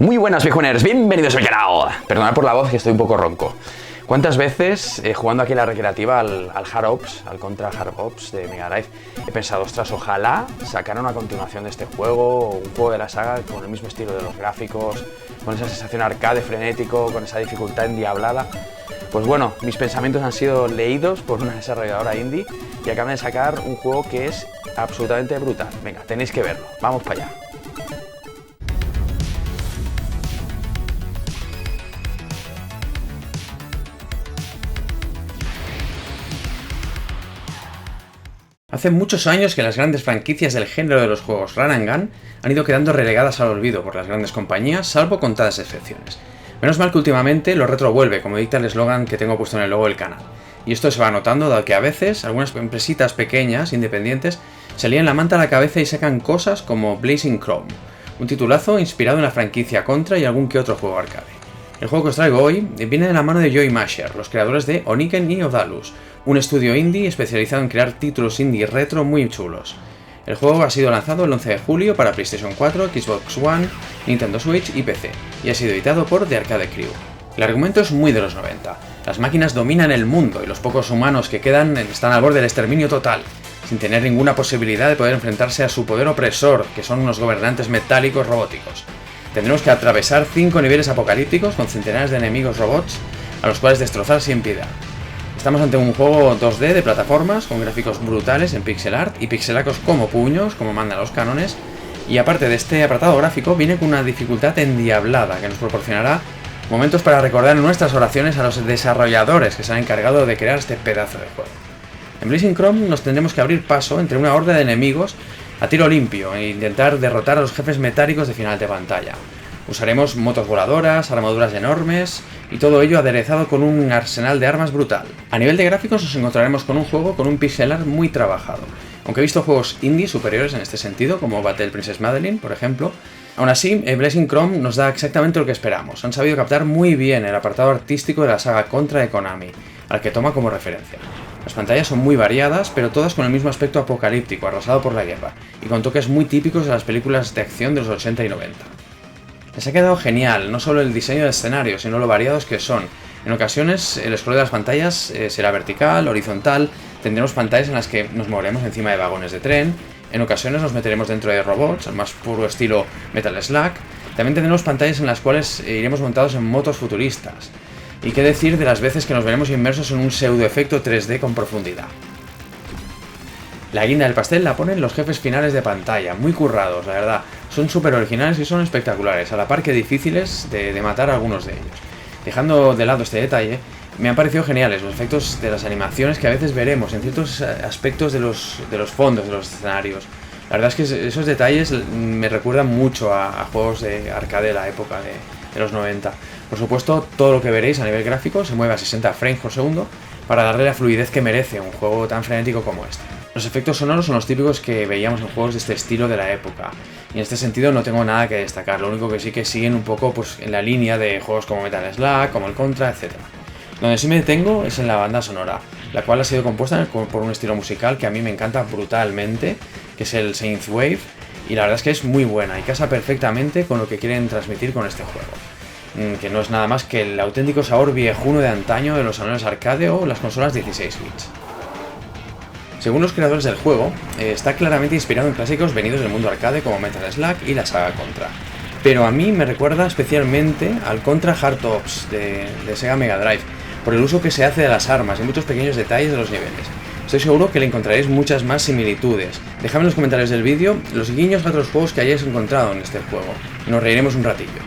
Muy buenas viejuneros, bienvenidos al canal. Perdonad por la voz, que estoy un poco ronco. ¿Cuántas veces jugando aquí en la recreativa al Hard Ops, al Contra Hard Ops de Mega Drive, he pensado, ostras, ojalá sacaran una continuación de este juego, o un juego de la saga con el mismo estilo de los gráficos, con esa sensación arcade frenético, con esa dificultad endiablada? Pues bueno, mis pensamientos han sido leídos por una desarrolladora indie y acaban de sacar un juego que es absolutamente brutal. Venga, tenéis que verlo, vamos para allá. Hace muchos años que las grandes franquicias del género de los juegos Run and Gun han ido quedando relegadas al olvido por las grandes compañías, salvo contadas excepciones. Menos mal que últimamente lo retro vuelve, como dicta el eslogan que tengo puesto en el logo del canal. Y esto se va notando, dado que a veces algunas empresitas pequeñas, independientes, se lían la manta a la cabeza y sacan cosas como Blazing Chrome, un titulazo inspirado en la franquicia Contra y algún que otro juego arcade. El juego que os traigo hoy viene de la mano de Joy Masher, los creadores de Oniken y Odalus, un estudio indie especializado en crear títulos indie retro muy chulos. El juego ha sido lanzado el 11 de julio para PlayStation 4, Xbox One, Nintendo Switch y PC, y ha sido editado por The Arcade Crew. El argumento es muy de los 90. Las máquinas dominan el mundo y los pocos humanos que quedan están al borde del exterminio total, sin tener ninguna posibilidad de poder enfrentarse a su poder opresor, que son unos gobernantes metálicos robóticos. Tendremos que atravesar 5 niveles apocalípticos con centenares de enemigos robots a los cuales destrozar sin piedad. Estamos ante un juego 2D de plataformas con gráficos brutales en pixel art y pixelacos como puños, como mandan los cánones, y aparte de este apartado gráfico viene con una dificultad endiablada que nos proporcionará momentos para recordar nuestras oraciones a los desarrolladores que se han encargado de crear este pedazo de juego. En Blazing Chrome nos tendremos que abrir paso entre una horda de enemigos a tiro limpio e intentar derrotar a los jefes metálicos de final de pantalla. Usaremos motos voladoras, armaduras enormes y todo ello aderezado con un arsenal de armas brutal. A nivel de gráficos nos encontraremos con un juego con un pixel art muy trabajado. Aunque he visto juegos indie superiores en este sentido, como Battle Princess Madeline, por ejemplo, aún así Blazing Chrome nos da exactamente lo que esperamos. Han sabido captar muy bien el apartado artístico de la saga Contra de Konami, al que toma como referencia. Las pantallas son muy variadas, pero todas con el mismo aspecto apocalíptico, arrasado por la guerra, y con toques muy típicos de las películas de acción de los 80 y 90. Les ha quedado genial, no solo el diseño de escenarios, sino lo variados que son. En ocasiones el scroll de las pantallas será vertical, horizontal, tendremos pantallas en las que nos moveremos encima de vagones de tren, en ocasiones nos meteremos dentro de robots, al más puro estilo Metal Slug, también tendremos pantallas en las cuales iremos montados en motos futuristas. Y qué decir de las veces que nos veremos inmersos en un pseudo efecto 3D con profundidad. La guinda del pastel la ponen los jefes finales de pantalla, muy currados, la verdad. Son súper originales y son espectaculares, a la par que difíciles de matar a algunos de ellos. Dejando de lado este detalle, me han parecido geniales los efectos de las animaciones que a veces veremos en ciertos aspectos de los fondos de los escenarios. La verdad es que esos detalles me recuerdan mucho a juegos de arcade de la época de los 90. Por supuesto, todo lo que veréis a nivel gráfico se mueve a 60 frames por segundo para darle la fluidez que merece un juego tan frenético como este. Los efectos sonoros son los típicos que veíamos en juegos de este estilo de la época, y en este sentido no tengo nada que destacar, lo único que sí que siguen un poco pues, en la línea de juegos como Metal Slug, como el Contra, etc. Donde sí me detengo es en la banda sonora, la cual ha sido compuesta por un estilo musical que a mí me encanta brutalmente, que es el Synthwave, y la verdad es que es muy buena y casa perfectamente con lo que quieren transmitir con este juego, que no es nada más que el auténtico sabor viejuno de antaño de los salones arcade o las consolas 16 bits. Según los creadores del juego, está claramente inspirado en clásicos venidos del mundo arcade como Metal Slug y la saga Contra. Pero a mí me recuerda especialmente al Contra Hard Ops de Sega Mega Drive, por el uso que se hace de las armas y muchos pequeños detalles de los niveles. Estoy seguro que le encontraréis muchas más similitudes. Dejadme en los comentarios del vídeo los guiños a otros juegos que hayáis encontrado en este juego, y nos reiremos un ratillo.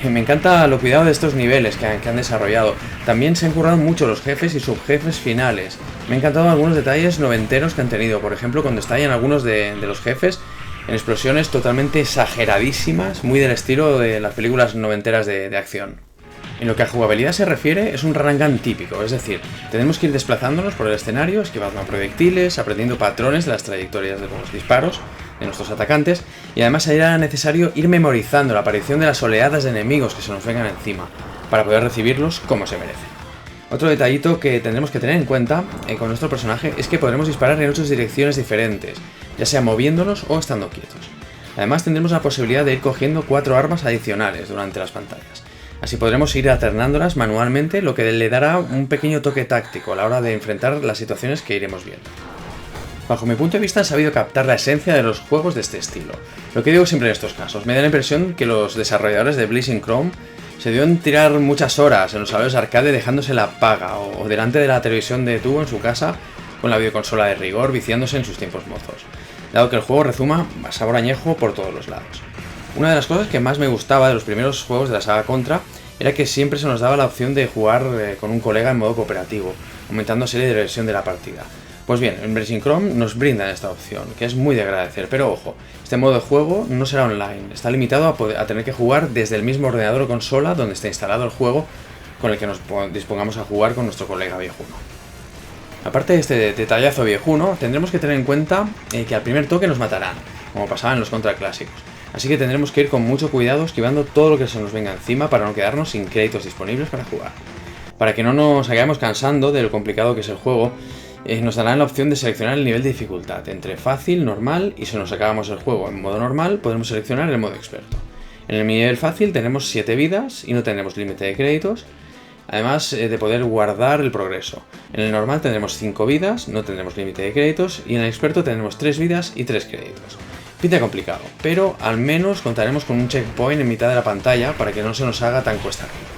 Me encanta lo cuidado de estos niveles que han desarrollado. También se han currado mucho los jefes y subjefes finales. Me han encantado algunos detalles noventeros que han tenido. Por ejemplo, cuando estallan algunos de los jefes en explosiones totalmente exageradísimas, muy del estilo de las películas noventeras de acción. En lo que a jugabilidad se refiere, es un run and gun típico, es decir, tenemos que ir desplazándonos por el escenario, esquivando proyectiles, aprendiendo patrones de las trayectorias de los disparos de nuestros atacantes, y además será necesario ir memorizando la aparición de las oleadas de enemigos que se nos vengan encima, para poder recibirlos como se merecen. Otro detallito que tendremos que tener en cuenta con nuestro personaje es que podremos disparar en 8 direcciones diferentes, ya sea moviéndonos o estando quietos. Además tendremos la posibilidad de ir cogiendo 4 armas adicionales durante las pantallas. Así podremos ir alternándolas manualmente, lo que le dará un pequeño toque táctico a la hora de enfrentar las situaciones que iremos viendo. Bajo mi punto de vista han sabido captar la esencia de los juegos de este estilo. Lo que digo siempre en estos casos, me da la impresión que los desarrolladores de Blazing Chrome se dieron tirar muchas horas en los salones arcade dejándose la paga o delante de la televisión de tubo en su casa con la videoconsola de rigor viciándose en sus tiempos mozos, dado que el juego rezuma a sabor añejo por todos los lados. Una de las cosas que más me gustaba de los primeros juegos de la saga Contra era que siempre se nos daba la opción de jugar con un colega en modo cooperativo, aumentando así la diversión de la partida. Pues bien, en Blazing Chrome nos brindan esta opción, que es muy de agradecer, pero ojo, este modo de juego no será online, está limitado a tener que jugar desde el mismo ordenador o consola donde está instalado el juego con el que nos dispongamos a jugar con nuestro colega viejuno. Aparte de este detallazo viejuno, tendremos que tener en cuenta que al primer toque nos matarán, como pasaba en los Contra clásicos. Así que tendremos que ir con mucho cuidado esquivando todo lo que se nos venga encima para no quedarnos sin créditos disponibles para jugar. Para que no nos vayamos cansando de lo complicado que es el juego, nos darán la opción de seleccionar el nivel de dificultad entre fácil, normal y si nos acabamos el juego en modo normal podremos seleccionar el modo experto. En el nivel fácil tenemos 7 vidas y no tendremos límite de créditos, además de poder guardar el progreso. En el normal tendremos 5 vidas, no tendremos límite de créditos y en el experto tendremos 3 vidas y 3 créditos. Pinta complicado, pero al menos contaremos con un checkpoint en mitad de la pantalla para que no se nos haga tan cuesta arriba.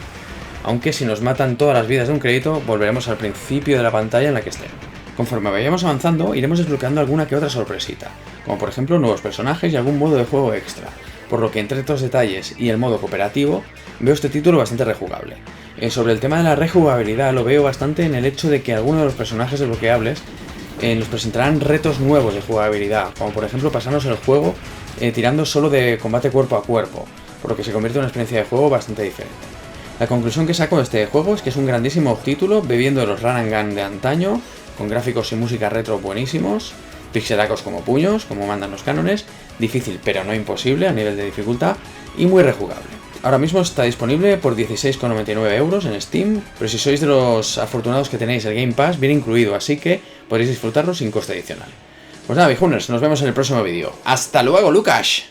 Aunque si nos matan todas las vidas de un crédito, volveremos al principio de la pantalla en la que estemos. Conforme vayamos avanzando, iremos desbloqueando alguna que otra sorpresita, como por ejemplo nuevos personajes y algún modo de juego extra, por lo que entre estos detalles y el modo cooperativo, veo este título bastante rejugable. Sobre el tema de la rejugabilidad lo veo bastante en el hecho de que algunos de los personajes desbloqueables nos presentarán retos nuevos de jugabilidad, como por ejemplo pasarnos el juego tirando solo de combate cuerpo a cuerpo, por lo que se convierte en una experiencia de juego bastante diferente. La conclusión que saco de este juego es que es un grandísimo título bebiendo de los Run and Gun de antaño, con gráficos y música retro buenísimos, pixelacos como puños, como mandan los cánones, difícil pero no imposible a nivel de dificultad y muy rejugable. Ahora mismo está disponible por 16,99 € en Steam, pero si sois de los afortunados que tenéis el Game Pass, viene incluido, así que podréis disfrutarlo sin coste adicional. Pues nada, viejuners, nos vemos en el próximo vídeo. ¡Hasta luego, Lucas!